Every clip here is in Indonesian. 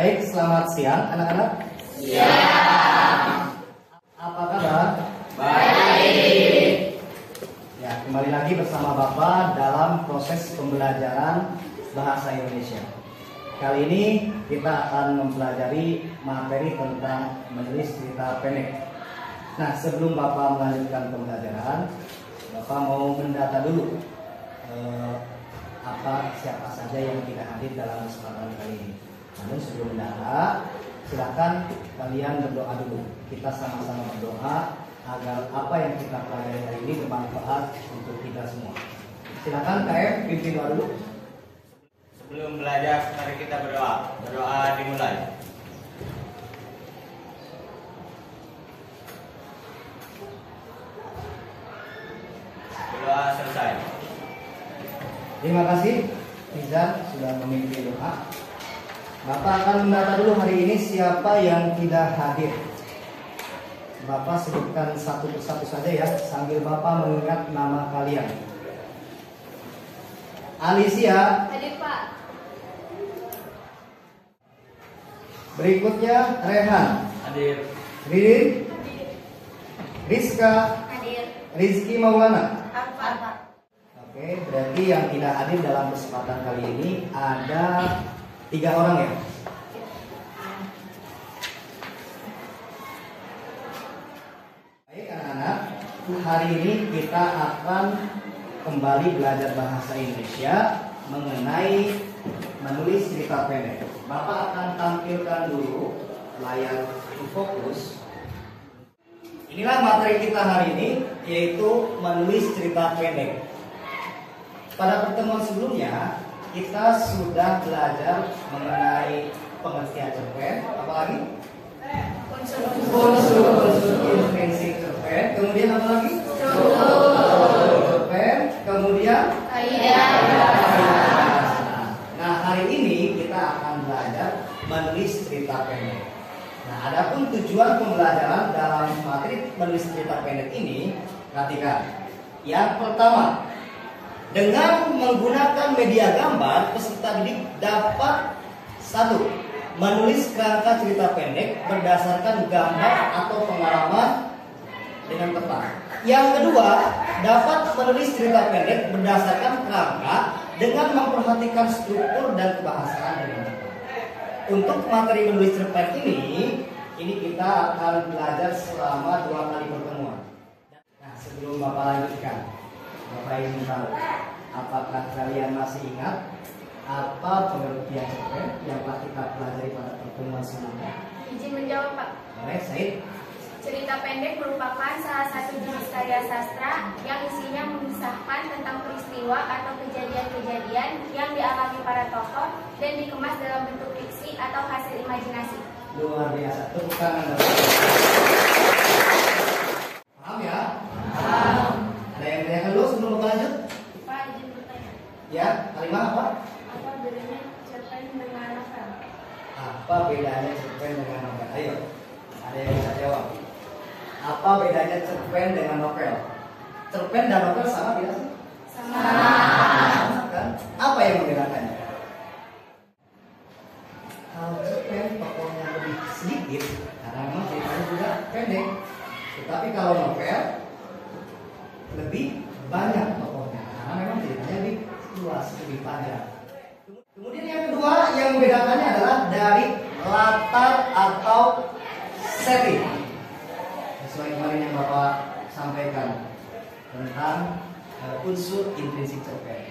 Baik, selamat siang anak-anak. Siang. Apa kabar? Baik. Ya, kembali lagi bersama Bapak dalam proses pembelajaran bahasa Indonesia. Kali ini kita akan mempelajari materi tentang menulis cerita pendek. Nah, sebelum Bapak melanjutkan pembelajaran, Bapak mau mendata dulu siapa saja yang tidak hadir dalam kesempatan kali ini. Namun sebelum mendata, silakan kalian berdoa dulu. Kita sama-sama berdoa agar apa yang kita pelajari hari ini bermanfaat untuk kita semua. Silakan KM pimpin doa dulu. Sebelum belajar, mari kita berdoa. Berdoa dimulai. Berdoa selesai. Terima kasih Rizal sudah memimpin doa. Bapak akan mendata dulu hari ini siapa yang tidak hadir. Bapak sebutkan satu persatu saja ya, sambil Bapak mengingat nama kalian. Alicia. Hadir, Pak. Berikutnya Rehan. Hadir. Ririn. Hadir. Rizka. Hadir. Rizky Maulana. Apa? Oke, berarti yang tidak hadir dalam kesempatan kali ini ada 3 orang ya. Baik anak-anak, hari ini kita akan kembali belajar bahasa Indonesia mengenai menulis cerita pendek. Bapak akan tampilkan dulu layar fokus. Inilah materi kita hari ini, yaitu menulis cerita pendek. Pada pertemuan sebelumnya kita sudah belajar mengenai pengertian cerpen, apalagi unsur intrinsik cerpen, kemudian apa lagi? Cerpen, kemudian Nah, hari ini kita akan belajar menulis cerita pendek. Nah, adapun tujuan pembelajaran dalam materi menulis cerita pendek ini, perhatikan. Yang pertama, dengan menggunakan media gambar, peserta didik dapat 1. Menulis kerangka cerita pendek berdasarkan gambar atau pengalaman dengan tepat. Yang kedua, dapat menulis cerita pendek berdasarkan kerangka dengan memperhatikan struktur dan kebahasaan dengan tepat. Untuk materi menulis cerpen ini kita akan belajar selama 2 kali pertemuan. Nah, sebelum Bapak lanjutkan, Bapak ingin tahu, apakah kalian masih ingat apa pengertian cerpen yang telah kita pelajari pada pertemuan sebelumnya? Izin menjawab, Pak. Boleh, Said? Cerita pendek merupakan salah satu jenis karya sastra yang isinya mengisahkan tentang peristiwa atau kejadian-kejadian yang dialami para tokoh dan dikemas dalam bentuk fiksi atau hasil imajinasi. Luar biasa, tepuk tangan. Paham ya? Paham. Ada yang tanyakan dulu sebelum Bapak lanjut? Pak, izin bertanya. Ya, kalimat apa? Apa bedanya cerpen dengan novel? Apa bedanya cerpen dengan novel? Ayo, ada yang bisa jawab. Apa bedanya cerpen dengan novel? Cerpen dan novel sama tidak sih? Sama. Sama kan? Apa yang membedakannya? Kalau cerpen tokohnya lebih sedikit, karena memang ceritanya juga pendek. Tetapi kalau novel lebih banyak tokohnya, karena memang ceritanya lebih luas, lebih panjang. Kemudian yang kedua yang membedakannya adalah dari latar atau setting. Sesuai kemarin yang Bapak sampaikan tentang unsur intrinsik cerpen.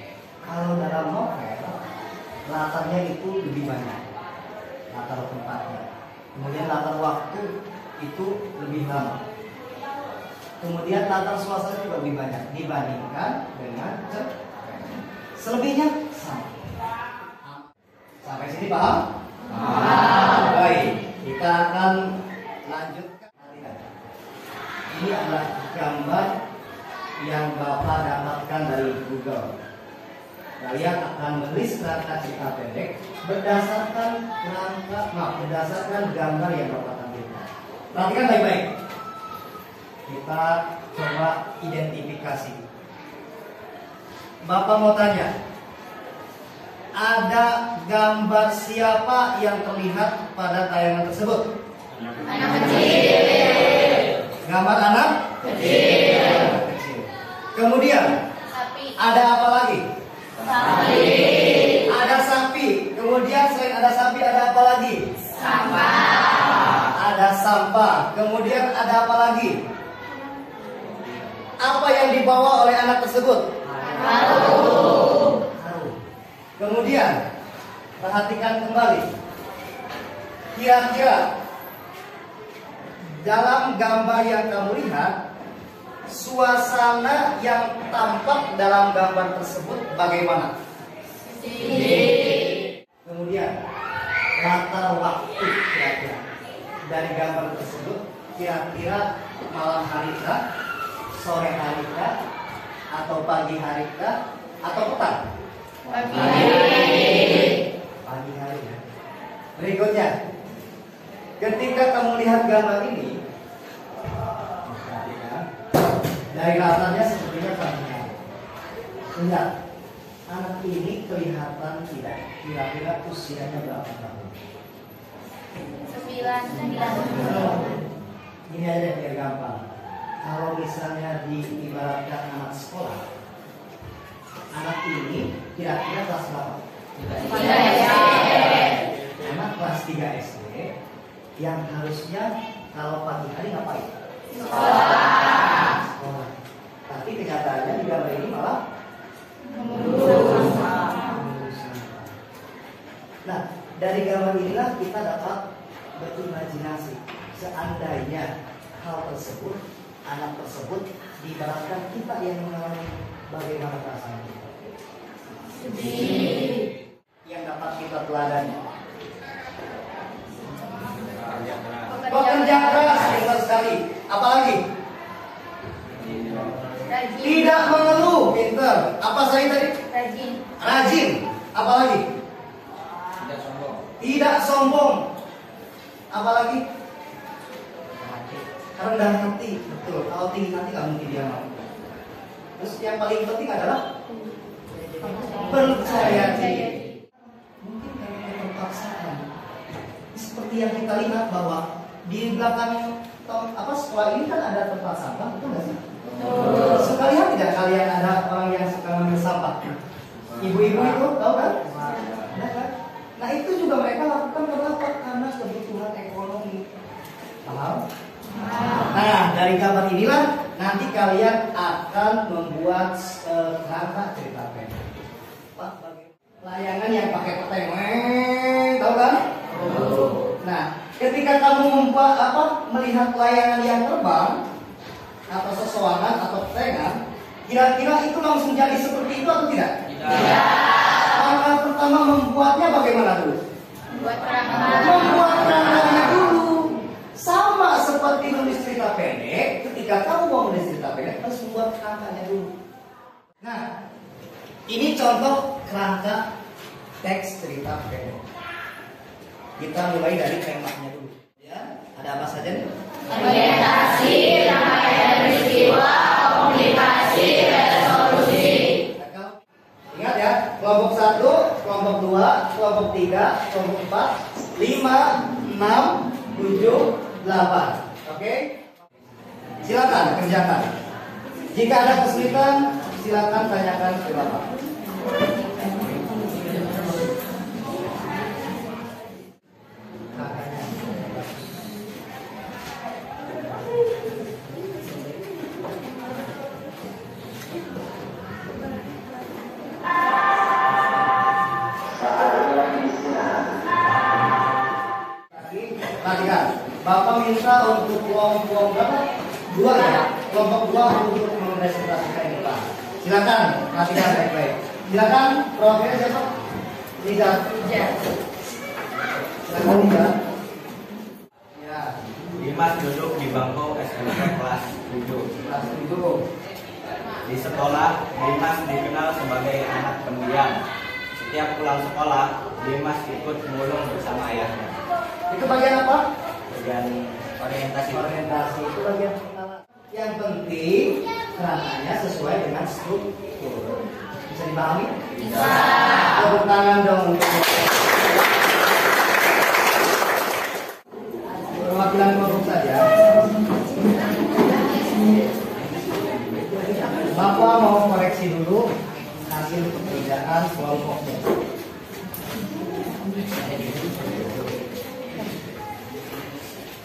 Kalau dalam novel, latarnya itu lebih banyak, latar tempatnya. Kemudian latar waktu itu lebih lama. Kemudian latar suasana juga lebih banyak dibandingkan dengan cerpen. Selebihnya sama. Sampai sini paham? Baik, kita akan lanjutkan. Ini adalah gambar yang Bapak dapatkan dari Google. Kalian akan menulis kerangka cerita pendek berdasarkan gambar yang Bapak tampilkan. Perhatikan baik-baik. Kita coba identifikasi. Bapak mau tanya, ada gambar siapa yang terlihat pada tayangan tersebut? Anak kecil. Gambar anak kecil. Kemudian Sapi. ada apa lagi? Sapi. Ada sapi. Kemudian selain ada sapi ada apa lagi? Sampah. Ada sampah. Kemudian ada apa lagi? Apa yang dibawa oleh anak tersebut? Karung. Karung. Kemudian perhatikan kembali. Kira-kira dalam gambar yang kamu lihat, suasana yang tampak dalam gambar tersebut bagaimana? Kemudian latar waktu kira-kira dari gambar tersebut, kira-kira malam hari kah, sore hari kah, atau pagi hari kah, atau petang? Pagi hari. Pagi hari ya. Berikutnya, ketika kamu lihat gambar ini, perhatikan, dari latarnya sepertinya pagi hari. Lihat, anak ini kelihatan tidak, kira-kira usianya berapa tahun? 9. Ini aja yang biar gampang. Kalau misalnya diibaratkan anak sekolah, anak ini kira-kira kelas berapa? 3 SD. Anak kelas 3 SD yang harusnya kalau pagi hari ngapain? Sekolah. Sekolah. Tapi kenyataannya di gambar ini malah Mengurus sampah. mengurus sampah. Nah, dari gambar inilah kita dapat berimajinasi. Seandainya hal tersebut, anak tersebut diibaratkan kita yang mengalami, bagaimana rasanya? Sedih. Yang dapat kita teladani. Pekerja Pekerja keras, pintar sekali. Apalagi? Rajin. Tidak mengeluh, pintar. Apa saya tadi? Rajin. Rajin. Apalagi? Tidak sombong. Tidak sombong. Apalagi? Rendah hati. Betul. Kalau tinggi hati nggak mungkin dia mau. Terus yang paling penting adalah percaya diri. Mungkin karena keterpaksaan. Seperti yang kita lihat bahwa di belakang sekolah ini kan ada tempat sampah, betul nggak sih? Suka lihat tidak kalian ada orang yang suka ngambil sampah? Ibu-ibu itu tahu kan? Ada kan? Nah itu juga mereka lakukan kenapa? Karena kebutuhan ekonomi. Paham? Nah dari gambar inilah nanti kalian akan membuat kerangka cerita pendek. Pak, layangan yang pakai peteng, tahu kan? Nah, ketika kamu melihat layangan yang terbang atau sesuangan atau petengan, kira-kira itu langsung jadi seperti itu atau tidak? Langkah pertama membuatnya bagaimana dulu? Buat kerangka. Membuat kerangkanya dulu. Sama seperti menulis cerita pendek, ketika kamu mau menulis cerita pendek harus membuat kerangkanya dulu. Nah, ini contoh kerangka teks cerita pendek. Kita mulai dari temanya dulu. Ya, ada apa saja nih? Orientasi, rangkaian peristiwa, komunikasi, resolusi. Ingat ya, kelompok 1, kelompok 2, kelompok 3, kelompok 4, 5, 6, 7, 8. Oke? Silakan kerjakan. Jika ada kesulitan, silakan tanyakan ke Bapak. Perhatikan, Bapak minta untuk kelompok berapa? 2 ya? Kelompok 2 untuk mempresentasikan ini Pak. Silakan, perhatikan baik-baik. Silakan, profilnya siapa? Liza. Silakan Liza. Ya, Dimas duduk di bangku SMP kelas 7. kelas 7. Di sekolah, Dimas dikenal sebagai anak pendiam. Setiap pulang sekolah, Dimas ikut mulung bersama ayahnya. Itu bagian apa? Bagian orientasi. Orientasi itu bagian pertama. Yang penting kerangkanya sesuai dengan struktur. Bisa dipahami? Bisa. tepuk tangan dong. Perwakilan kelompok saja. Bapak mau koreksi dulu hasil pekerjaan kelompoknya.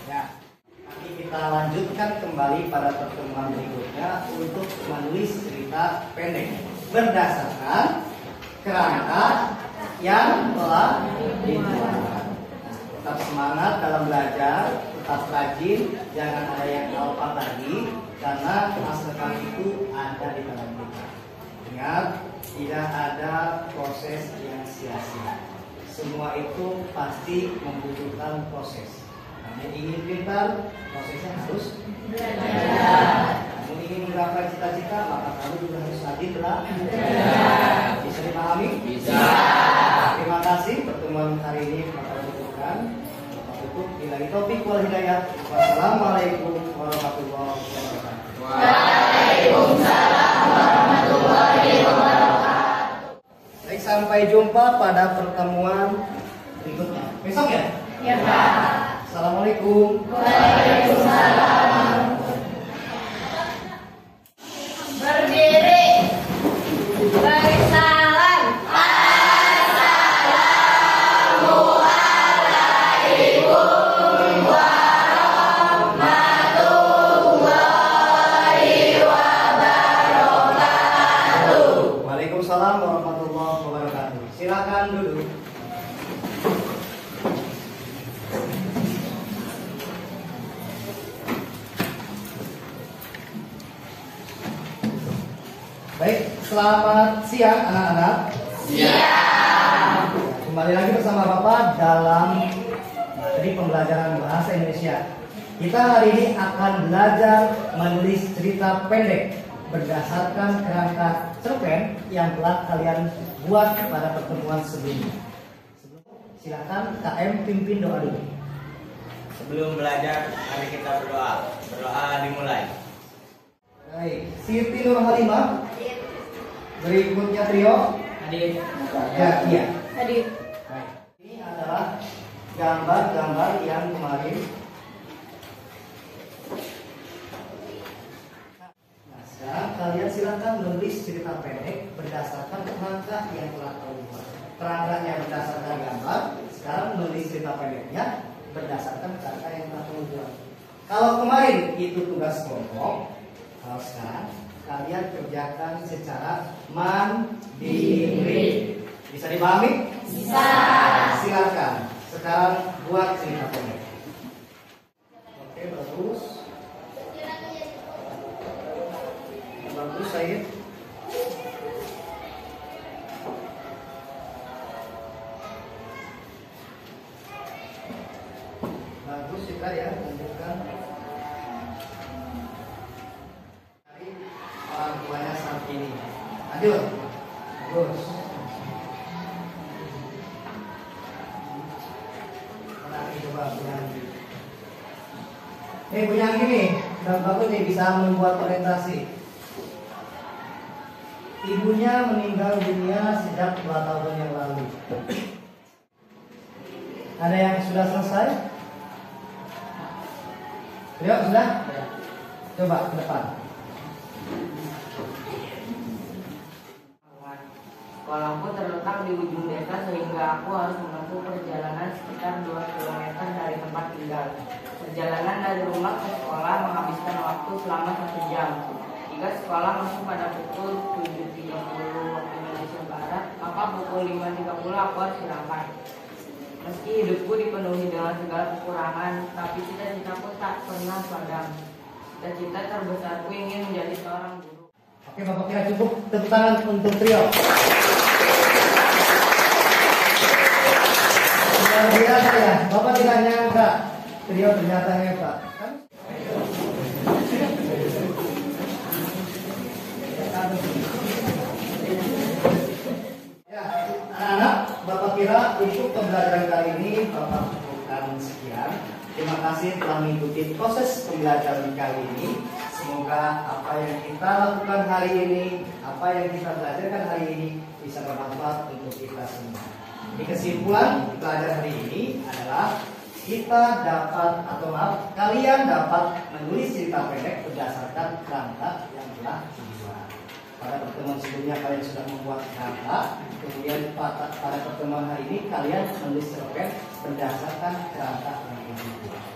Ya, nanti kita lanjutkan kembali pada pertemuan berikutnya untuk menulis cerita pendek berdasarkan kerangka yang telah dibuat. Tetap semangat dalam belajar, tetap rajin, jangan ada yang alpa lagi, karena masa depan itu ada di tangan kita. Ingat, tidak ada proses yang sia-sia. Semua itu pasti membutuhkan proses. Kamu ingin pintar, prosesnya harus belajar. Kamu ingin menggapai cita-cita, maka kamu juga harus rajin belajar. Bisa dipahami? Bisa. Terima kasih, pertemuan hari ini bakal ditutup. Billahi taufiq wal hidayah. Wassalamualaikum warahmatullahi wabarakatuh. Waalaikumsalam warahmatullahi wabarakatuh. Baik, sampai jumpa pada pertemuan berikutnya. Besok ya? Ya, Pak. Assalamualaikum. Waalaikumsalam. Berdiri. Beri salam. Waalaikumsalam warahmatullahi wabarakatuh. Silakan duduk. Baik, selamat siang anak-anak. Siang. Kembali lagi bersama Bapak dalam materi pembelajaran bahasa Indonesia. Kita hari ini akan belajar menulis cerita pendek berdasarkan kerangka cerpen yang telah kalian buat pada pertemuan sebelumnya. Silakan KM pimpin doa dulu. Sebelum belajar, mari kita berdoa. Berdoa dimulai. Baik, Siti Nur Halimah. Berikutnya trio. Hadir. Ya, iya. Hadir. Baik. Ini adalah gambar-gambar yang kemarin. Nah, sekarang kalian silakan menulis cerita pendek berdasarkan kerangka yang telah kalian buat. Kerangkanya berdasarkan gambar. Sekarang menulis cerita pendeknya berdasarkan kerangka yang telah kalian buat. Kalau kemarin itu tugas kelompok, kalau sekarang kalian kerjakan secara mandiri. Bisa dipahami? Bisa. Silakan. Sekarang buat cerita pendek. Oke, bagus. Bagus, Said. Bagus, Citra ya. Lanjutkan. Orang tuanya saat ini. Lanjut. Bagus. Nanti coba punya punya gini. Dan bagus nih bisa membuat orientasi. Ibunya meninggal dunia sejak 2 tahun yang lalu. Ada yang sudah selesai? Yuk, sudah? Coba ke depan. Sekolahku terletak di ujung desa sehingga aku harus menempuh perjalanan sekitar 2 km dari tempat tinggal. Perjalanan dari rumah ke sekolah menghabiskan waktu selama 1 jam. Jika sekolah masuk pada pukul 7.30 waktu Indonesia Barat, maka pukul 5.30 aku harus berangkat. Meski hidupku dipenuhi dengan segala kekurangan, tapi cita-citaku tak pernah padam. Cita-cita terbesarku ingin menjadi seorang guru. Oke, Bapak kira cukup. Tepuk tangan untuk trio. Luar biasa ya, Bapak tidak nyangka trio ternyata hebat. Ya, anak-anak, Bapak kira untuk pembelajaran kali ini Bapak cukupkan sekian. Terima kasih telah mengikuti proses pembelajaran kali ini. semoga apa yang kita lakukan hari ini, apa yang kita belajarkan hari ini bisa bermanfaat untuk kita semua. Di kesimpulan belajar hari ini adalah kita dapat kalian dapat menulis cerita pendek berdasarkan kerangka yang telah dibuat. Pada pertemuan sebelumnya kalian sudah membuat kerangka, kemudian pada pertemuan hari ini kalian menulis cerpen berdasarkan kerangka yang dibuat.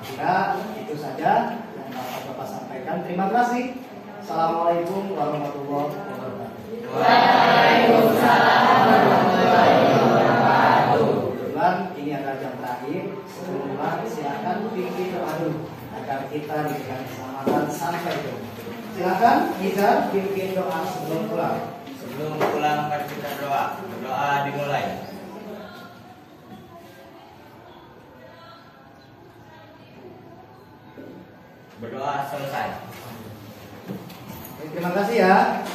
Kira itu saja yang dapat Bapak sampaikan. Terima kasih. Assalamualaikum warahmatullahi wabarakatuh. Waalaikumsalam warahmatullahi wabarakatuh. Kebetulan ini adalah jam terakhir. Sebelum pulang silakan bikin doa dulu agar kita diberikan keselamatan sampai rumah. Silakan bisa bikin doa sebelum pulang. Sebelum pulang mari kita doa. Berdoa dimulai. Berdoa selesai. Terima kasih ya.